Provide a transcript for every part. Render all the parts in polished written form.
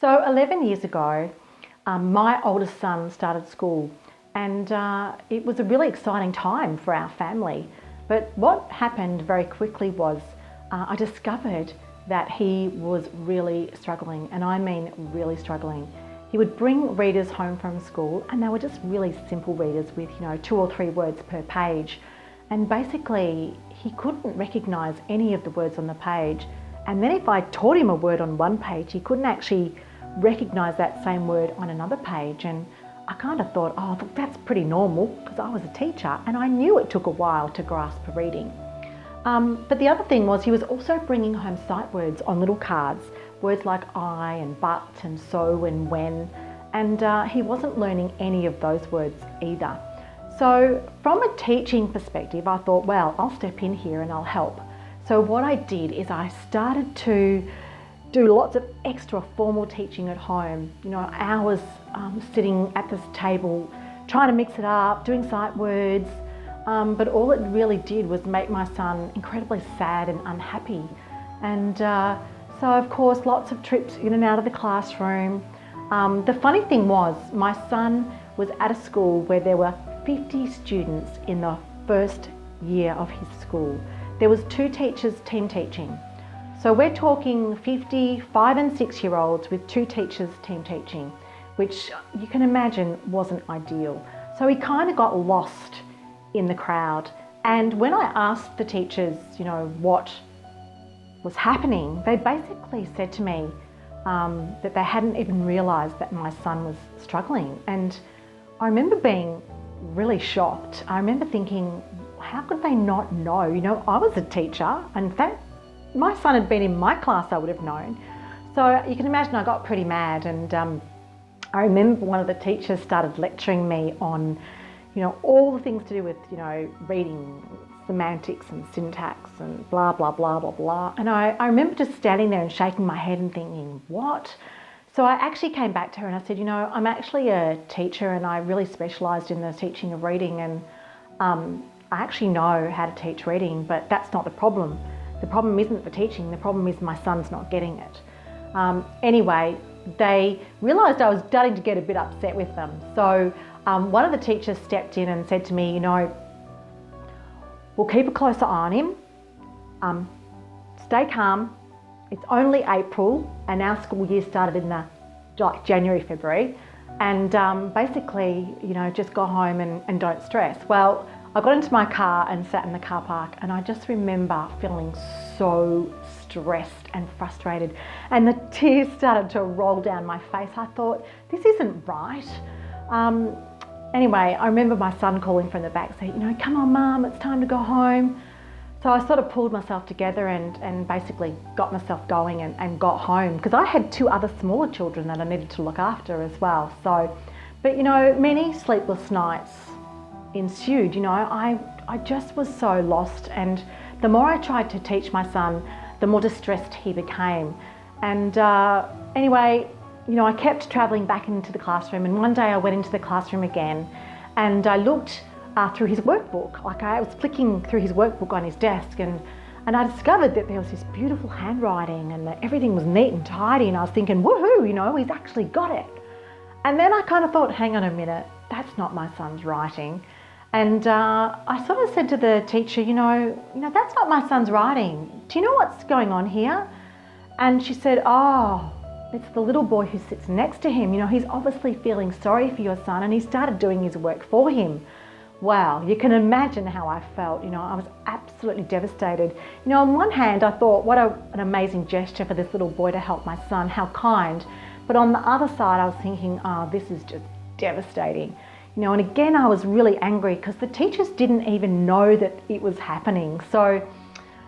So 11 years ago, my oldest son started school, and it was a really exciting time for our family. But what happened very quickly was I discovered that he was really struggling, and I mean really struggling. He would bring readers home from school, and they were just really simple readers with, 2 or 3 words per page. And basically, he couldn't recognise any of the words on the page. And then if I taught him a word on one page, he couldn't actually recognise that same word on another page. And I kind of thought, oh, look, that's pretty normal, because I was a teacher and I knew it took a while to grasp a reading. But the other thing was he was also bringing home sight words on little cards, words like I and but and so and when, and he wasn't learning any of those words either. So from a teaching perspective, I thought, well, I'll step in here and I'll help. So what I did is I started to do lots of extra formal teaching at home, hours sitting at this table, trying to mix it up, doing sight words, but all it really did was make my son incredibly sad and unhappy. And so of course, lots of trips in and out of the classroom. The funny thing was, my son was at a school where there were 50 students in the first year of his school. There was 2 teachers team teaching. So we're talking 50 5 and 6-year-olds with 2 teachers team teaching, which you can imagine wasn't ideal. So he kind of got lost in the crowd. And when I asked the teachers, what was happening, they basically said to me that they hadn't even realised that my son was struggling. And I remember being really shocked. I remember thinking, how could they not know? I was a teacher, and if my son had been in my class, I would have known. So you can imagine I got pretty mad, and I remember one of the teachers started lecturing me on, all the things to do with, reading, semantics and syntax and blah, blah, blah, blah, blah. And I remember just standing there and shaking my head and thinking, what? So I actually came back to her and I said, I'm actually a teacher and I really specialised in the teaching of reading, and I actually know how to teach reading, but that's not the problem. The problem isn't the teaching, the problem is my son's not getting it. Anyway, they realised I was starting to get a bit upset with them. So one of the teachers stepped in and said to me, we'll keep a closer eye on him, stay calm. It's only April and our school year started in January, February. And basically, just go home and don't stress. Well, I got into my car and sat in the car park, and I just remember feeling so stressed and frustrated, and the tears started to roll down my face. I thought, this isn't right. Anyway, I remember my son calling from the back saying, come on, Mum, it's time to go home. So I sort of pulled myself together and basically got myself going and got home, because I had 2 other smaller children that I needed to look after as well. So, but many sleepless nights ensued. I just was so lost, and the more I tried to teach my son, the more distressed he became. And anyway, I kept travelling back into the classroom, and one day I went into the classroom again and I looked through his workbook. Like, I was flicking through his workbook on his desk, and I discovered that there was this beautiful handwriting and that everything was neat and tidy, and I was thinking, woohoo, he's actually got it. And then I kind of thought, hang on a minute, that's not my son's writing. And I sort of said to the teacher, that's not my son's writing. Do you know what's going on here? And she said, oh, it's the little boy who sits next to him. He's obviously feeling sorry for your son, and he started doing his work for him. Wow, you can imagine how I felt. I was absolutely devastated. On one hand, I thought, what an amazing gesture for this little boy to help my son, how kind. But on the other side, I was thinking, oh, this is just devastating. And again, I was really angry because the teachers didn't even know that it was happening. So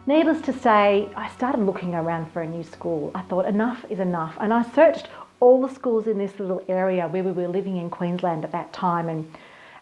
needless to say, I started looking around for a new school. I thought, enough is enough. And I searched all the schools in this little area where we were living in Queensland at that time.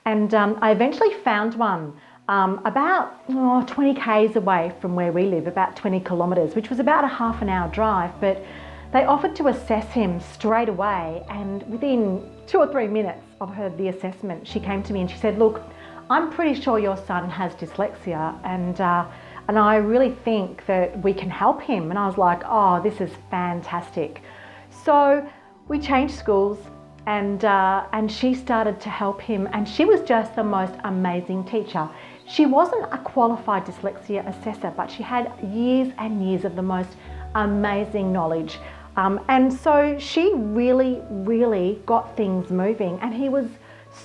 And I eventually found one about 20 k's away from where we live, about 20 kilometres, which was about a half an hour drive. But they offered to assess him straight away, and within 2 or 3 minutes of the assessment, she came to me and she said, look, I'm pretty sure your son has dyslexia, and I really think that we can help him. And I was like, oh, this is fantastic. So we changed schools, and she started to help him, and she was just the most amazing teacher. She wasn't a qualified dyslexia assessor, but she had years and years of the most amazing knowledge. And so she really got things moving, and he was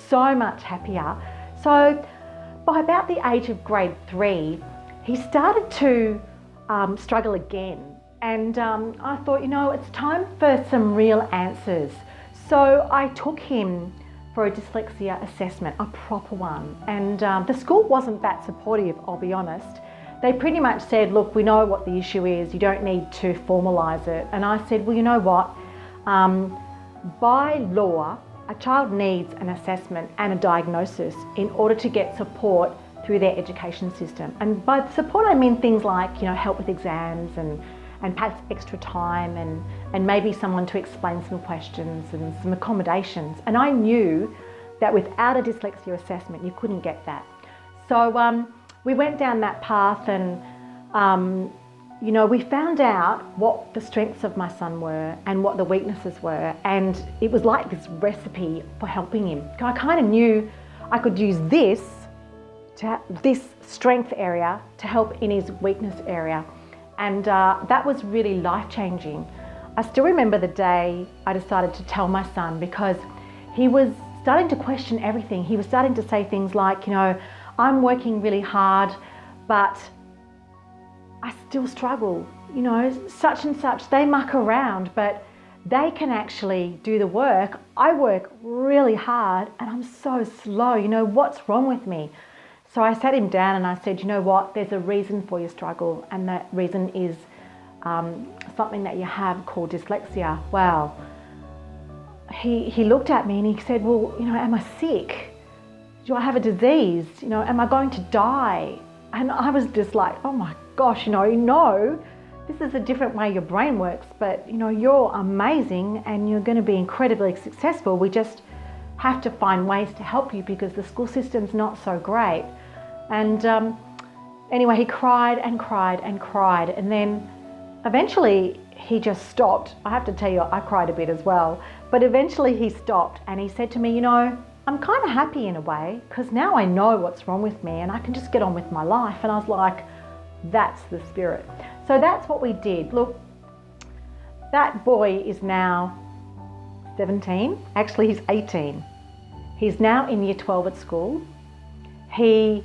so much happier. So by about the age of grade 3, he started to struggle again. And I thought, it's time for some real answers. So I took him for a dyslexia assessment, a proper one. And the school wasn't that supportive, I'll be honest. They pretty much said, look, we know what the issue is, you don't need to formalise it. And I said, well, you know what? By law, a child needs an assessment and a diagnosis in order to get support through their education system. And by support, I mean things like, help with exams and perhaps extra time and maybe someone to explain some questions and some accommodations. And I knew that without a dyslexia assessment, you couldn't get that. So we went down that path, and we found out what the strengths of my son were and what the weaknesses were. And it was like this recipe for helping him. I kind of knew I could use this strength area to help in his weakness area. And that was really life-changing. I still remember the day I decided to tell my son, because he was starting to question everything. He was starting to say things like, I'm working really hard, but I still struggle. Such and such, they muck around, but they can actually do the work. I work really hard and I'm so slow. What's wrong with me? So I sat him down and I said, you know what, there's a reason for your struggle, and that reason is something that you have called dyslexia. Well, he looked at me and he said, well, am I sick? Do I have a disease? Am I going to die? And I was just like, oh my gosh, no, this is a different way your brain works, but you're amazing and you're going to be incredibly successful. We just have to find ways to help you because the school system's not so great. And anyway, he cried and cried and cried, and then eventually he just stopped. I have to tell you, I cried a bit as well, but eventually he stopped and he said to me, I'm kind of happy in a way, because now I know what's wrong with me and I can just get on with my life. And I was like, that's the spirit. So that's what we did. Look, that boy is now 17. Actually, he's 18. He's now in year 12 at school. He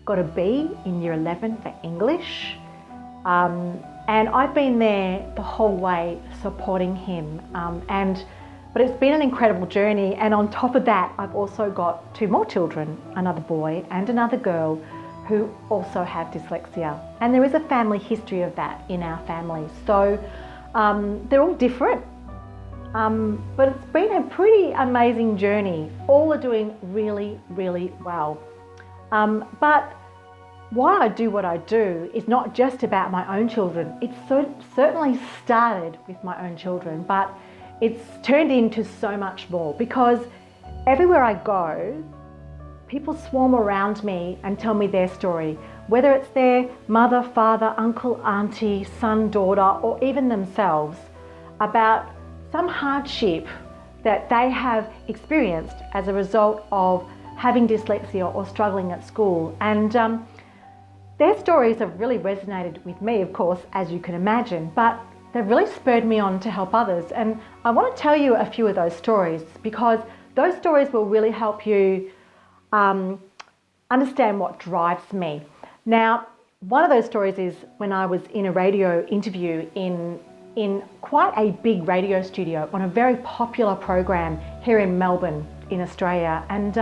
got a B in year 11 for English. And I've been there the whole way supporting him. But it's been an incredible journey. And on top of that, I've also got 2 more children, another boy and another girl, who also have dyslexia. And there is a family history of that in our family. So they're all different. But it's been a pretty amazing journey. All are doing really well. But why I do what I do is not just about my own children. It's certainly started with my own children, but it's turned into so much more, because everywhere I go, people swarm around me and tell me their story, whether it's their mother, father, uncle, auntie, son, daughter, or even themselves, about some hardship that they have experienced as a result of having dyslexia or struggling at school. And their stories have really resonated with me, of course, as you can imagine, but they've really spurred me on to help others. And I want to tell you a few of those stories, because those stories will really help you understand what drives me. Now, one of those stories is when I was in a radio interview in quite a big radio studio on a very popular program here in Melbourne in Australia. And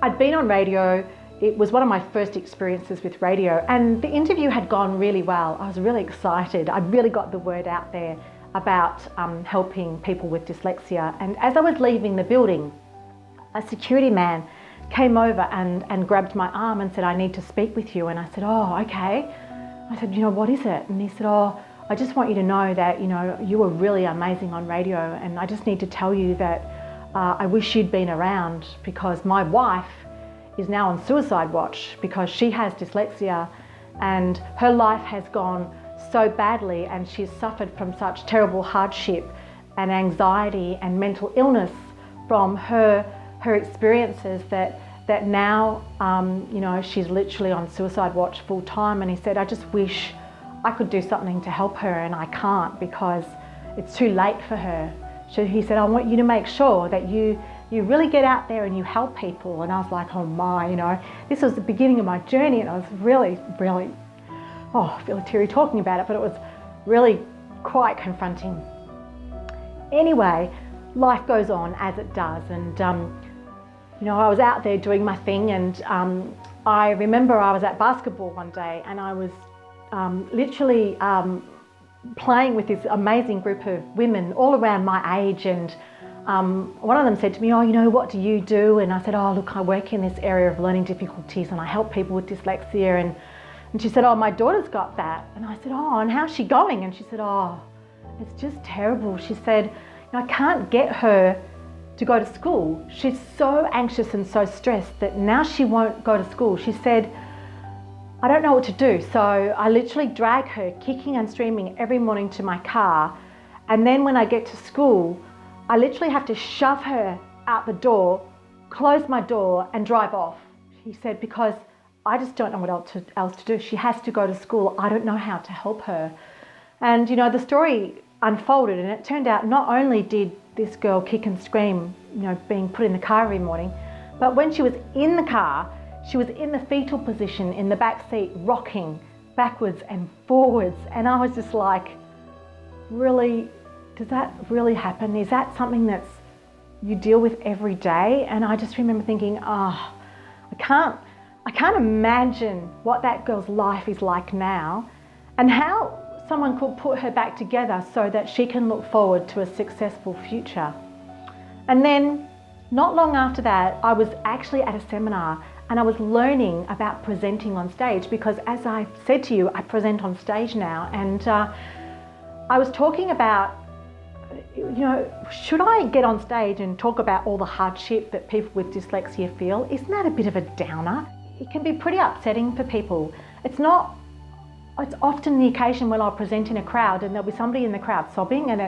I'd been on radio. It was one of my first experiences with radio, and the interview had gone really well. I was really excited. I'd really got the word out there about helping people with dyslexia. And as I was leaving the building, a security man came over and grabbed my arm and said, I need to speak with you. And I said, oh, okay. I said, what is it? And he said, oh, I just want you to know that, you were really amazing on radio, and I just need to tell you that I wish you'd been around, because my wife is now on suicide watch because she has dyslexia and her life has gone so badly and she's suffered from such terrible hardship and anxiety and mental illness from her experiences that now, she's literally on suicide watch full time. And he said, I just wish I could do something to help her, and I can't because it's too late for her. So he said, I want you to make sure that you really get out there and you help people. And I was like, oh my, this was the beginning of my journey, and I was really, really, I feel teary talking about it, but it was really quite confronting. Anyway, life goes on as it does, and I was out there doing my thing, and I remember I was at basketball one day, and I was literally playing with this amazing group of women all around my age, and one of them said to me, what do you do? And I said, look, I work in this area of learning difficulties and I help people with dyslexia. And she said, my daughter's got that. And I said, and how's she going? And she said, it's just terrible. She said, I can't get her to go to school. She's so anxious and so stressed that now she won't go to school. She said, I don't know what to do. So I literally drag her kicking and screaming every morning to my car. And then when I get to school, I literally have to shove her out the door, close my door and drive off. He said, because I just don't know what else to do. She has to go to school. I don't know how to help her. And the story unfolded, and it turned out not only did this girl kick and scream, being put in the car every morning, but when she was in the car, she was in the fetal position in the back seat, rocking backwards and forwards. And I was just like, really, does that really happen? Is that something that's you deal with every day? And I just remember thinking, I can't imagine what that girl's life is like now, and how someone could put her back together so that she can look forward to a successful future. And then not long after that, I was actually at a seminar, and I was learning about presenting on stage, because as I said to you, I present on stage now. And I was talking about, should I get on stage and talk about all the hardship that people with dyslexia feel? Isn't that a bit of a downer? It can be pretty upsetting for people. It's often the occasion when I'll present in a crowd and there'll be somebody in the crowd sobbing, and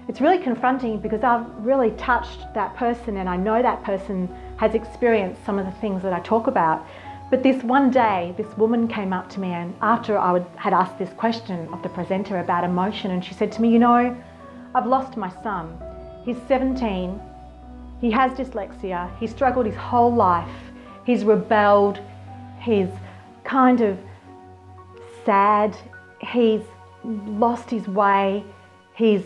it's really confronting, because I've really touched that person and I know that person has experienced some of the things that I talk about. But this one day, this woman came up to me, and after I had asked this question of the presenter about emotion, and she said to me, I've lost my son. He's 17, he has dyslexia, he's struggled his whole life, he's rebelled, he's kind of sad, he's lost his way, he's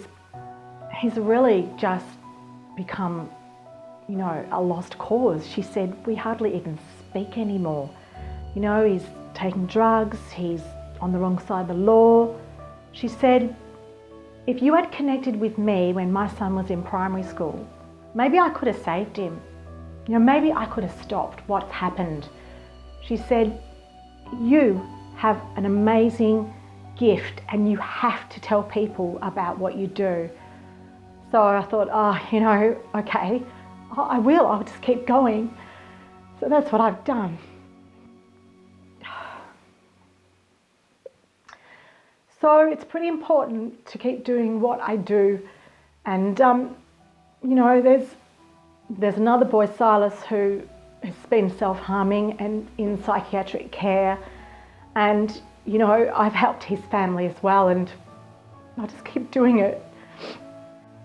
really just become, a lost cause. She said, we hardly even speak anymore. He's taking drugs, he's on the wrong side of the law. She said, if you had connected with me when my son was in primary school, maybe I could have saved him. Maybe I could have stopped what's happened. She said, you have an amazing gift and you have to tell people about what you do. So I thought, okay, I will. I'll just keep going. So that's what I've done. So it's pretty important to keep doing what I do. And, there's another boy, Silas, who has been self-harming and in psychiatric care. And, I've helped his family as well, and I'll just keep doing it.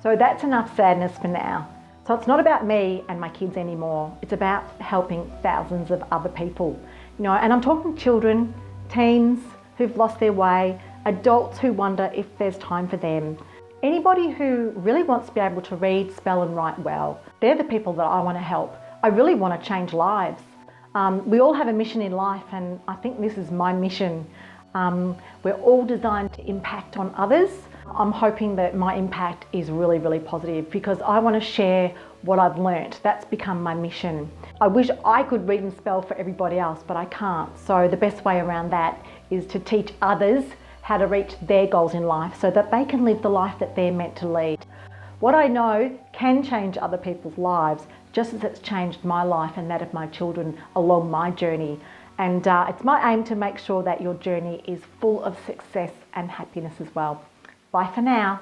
So that's enough sadness for now. So it's not about me and my kids anymore. It's about helping thousands of other people. And I'm talking children, teens who've lost their way, adults who wonder if there's time for them. Anybody who really wants to be able to read, spell and write well, they're the people that I want to help. I really want to change lives. We all have a mission in life, and I think this is my mission. We're all designed to impact on others. I'm hoping that my impact is really, really positive, because I want to share what I've learnt. That's become my mission. I wish I could read and spell for everybody else, but I can't. So the best way around that is to teach others how to reach their goals in life so that they can live the life that they're meant to lead. What I know can change other people's lives, just as it's changed my life and that of my children along my journey. And it's my aim to make sure that your journey is full of success and happiness as well. Bye for now.